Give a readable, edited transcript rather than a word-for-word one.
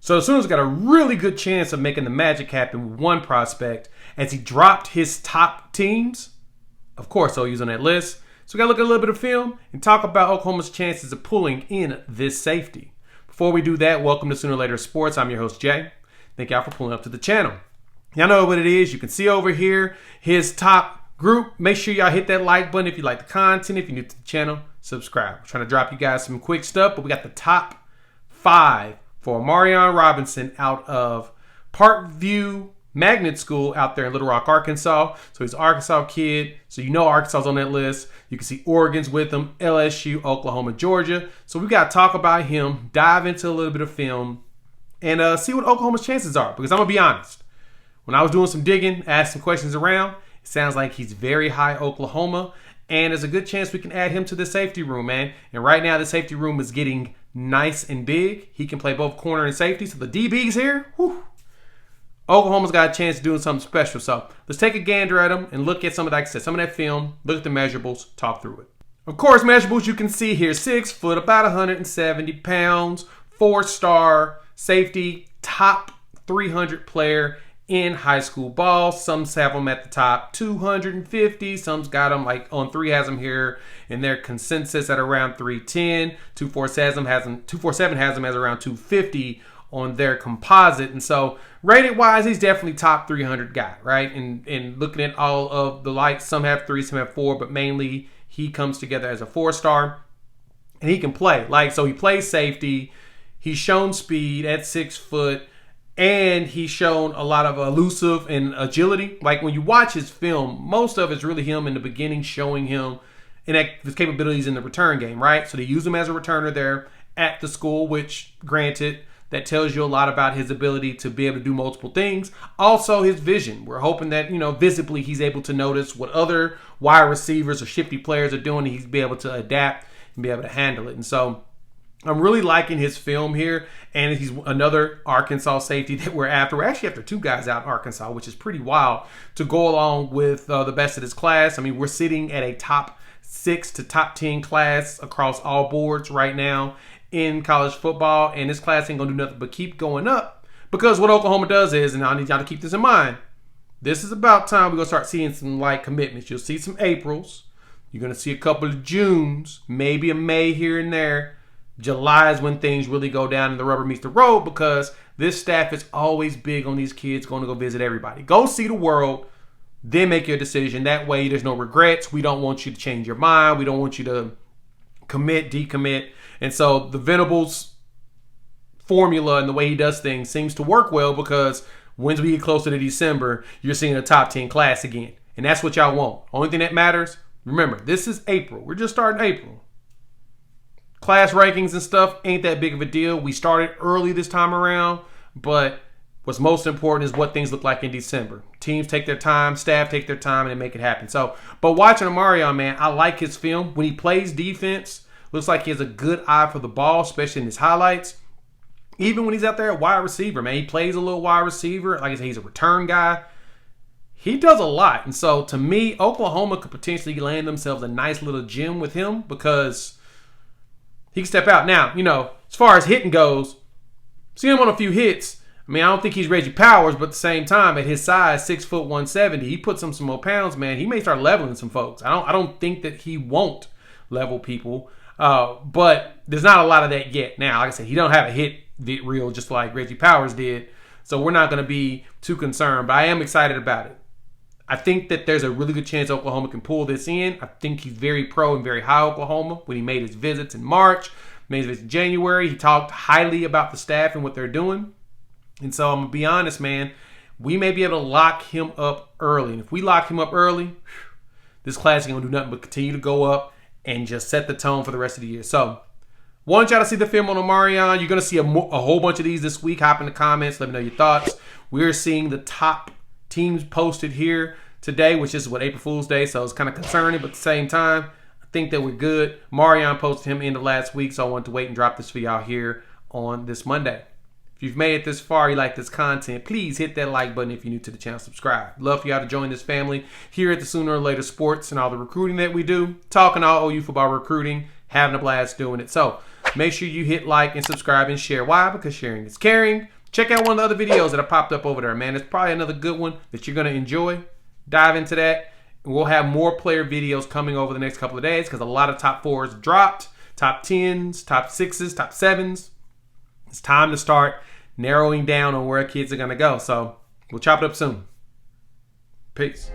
So the Sooners got a really good chance of making the magic happen with one prospect as he dropped his top teams. Of course, OU's on that list. So we got to look at a little bit of film and talk about Oklahoma's chances of pulling in this safety. Before we do that, welcome to Sooner or Later Sports. I'm your host, Jay. Thank y'all for pulling up to the channel. Y'all know what it is. You can see over here his top group. Make sure y'all hit that like button if you like the content. If you're new to the channel, subscribe. I'm trying to drop you guys some quick stuff, but we got the top 5 for Omarion Robinson out of Parkview Magnet School out there in Little Rock, Arkansas. So he's an Arkansas kid. So you know Arkansas's on that list. You can see Oregon's with him, LSU, Oklahoma, Georgia. So we got to talk about him, dive into a little bit of film, and see what Oklahoma's chances are. Because I'm going to be honest. When I was doing some digging, asked some questions around, it sounds like he's very high Oklahoma. And there's a good chance we can add him to the safety room, man. And right now the safety room is getting nice and big. He can play both corner and safety. So the DBs here, whew, Oklahoma's got a chance of doing something special. So let's take a gander at him and look at some of, like I said, some of that film, look at the measurables, talk through it. Of course, measurables you can see here, 6 foot, about 170 pounds, 4-star safety, top 300 player in high school ball. Some have them at the top 250. Some's got them like on 3 has them here in their consensus at around 310. 247 has them as around 250 on their composite. And so rated wise, he's definitely top 300 guy, right? And looking at all of the lights, some have 3, some have 4, but mainly he comes together as a 4-star and he can play. Like, so he plays safety. He's shown speed at 6 foot. And he's shown a lot of elusive and agility. Like when you watch his film, most of it's really him in the beginning showing him his capabilities in the return game, right? So they use him as a returner there at the school, which granted, that tells you a lot about his ability to be able to do multiple things. Also his vision. We're hoping that, visibly he's able to notice what other wide receivers or shifty players are doing. And he's be able to adapt and be able to handle it. And so I'm really liking his film here, and he's another Arkansas safety that we're after. We're actually after 2 guys out in Arkansas, which is pretty wild to go along with the best of this class. I mean, we're sitting at a top 6 to top 10 class across all boards right now in college football, and this class ain't going to do nothing but keep going up because what Oklahoma does is, and I need y'all to keep this in mind, this is about time we're going to start seeing some light commitments. You'll see some Aprils. You're going to see a couple of Junes, maybe a May here and there. July is when things really go down and the rubber meets the road because this staff is always big on these kids going to go visit everybody. Go see the world, then make your decision. That way there's no regrets. We don't want you to change your mind. We don't want you to commit, decommit. And so the Venables formula and the way he does things seems to work well because once we get closer to December, you're seeing a top 10 class again. And that's what y'all want. Only thing that matters, remember, this is April. We're just starting April. Class rankings and stuff ain't that big of a deal. We started early this time around, but what's most important is what things look like in December. Teams take their time, staff take their time, and they make it happen. So, but watching Omarion, man, I like his film. When he plays defense, looks like he has a good eye for the ball, especially in his highlights. Even when he's out there at wide receiver, man, he plays a little wide receiver. Like I said, he's a return guy. He does a lot. And so, to me, Oklahoma could potentially land themselves a nice little gem with him because he can step out. Now, as far as hitting goes, see him on a few hits. I mean, I don't think he's Reggie Powers, but at the same time, at his size, 6 foot 170, he puts some more pounds, man. He may start leveling some folks. I don't think that he won't level people, but there's not a lot of that yet. Now, like I said, he don't have a hit reel just like Reggie Powers did, so we're not going to be too concerned, but I am excited about it. I think that there's a really good chance Oklahoma can pull this in. I think he's very pro and very high Oklahoma. When he made his visits in March, made his visits in January, he talked highly about the staff and what they're doing. And so I'm going to be honest, man, we may be able to lock him up early. And if we lock him up early, this class ain't going to do nothing but continue to go up and just set the tone for the rest of the year. So want y'all to see the film on Omarion. You're going to see a whole bunch of these this week. Hop in the comments. Let me know your thoughts. We're seeing the top teams posted here today, which is April Fool's Day, so it's kind of concerning, but at the same time, I think that we're good. Marion posted him end of last week, so I wanted to wait and drop this for y'all here on this Monday. If you've made it this far, you like this content, please hit that like button if you're new to the channel, subscribe. Love for y'all to join this family here at the Sooner or Later Sports and all the recruiting that we do, talking all OU football recruiting, having a blast doing it. So Make sure you hit like and subscribe and share. Why? Because sharing is caring. Check out one of the other videos that have popped up over there, man. It's probably another good one that you're going to enjoy. Dive into that. We'll have more player videos coming over the next couple of days because a lot of top 4s dropped, top 10s, top 6s, top 7s. It's time to start narrowing down on where kids are going to go. So we'll chop it up soon. Peace.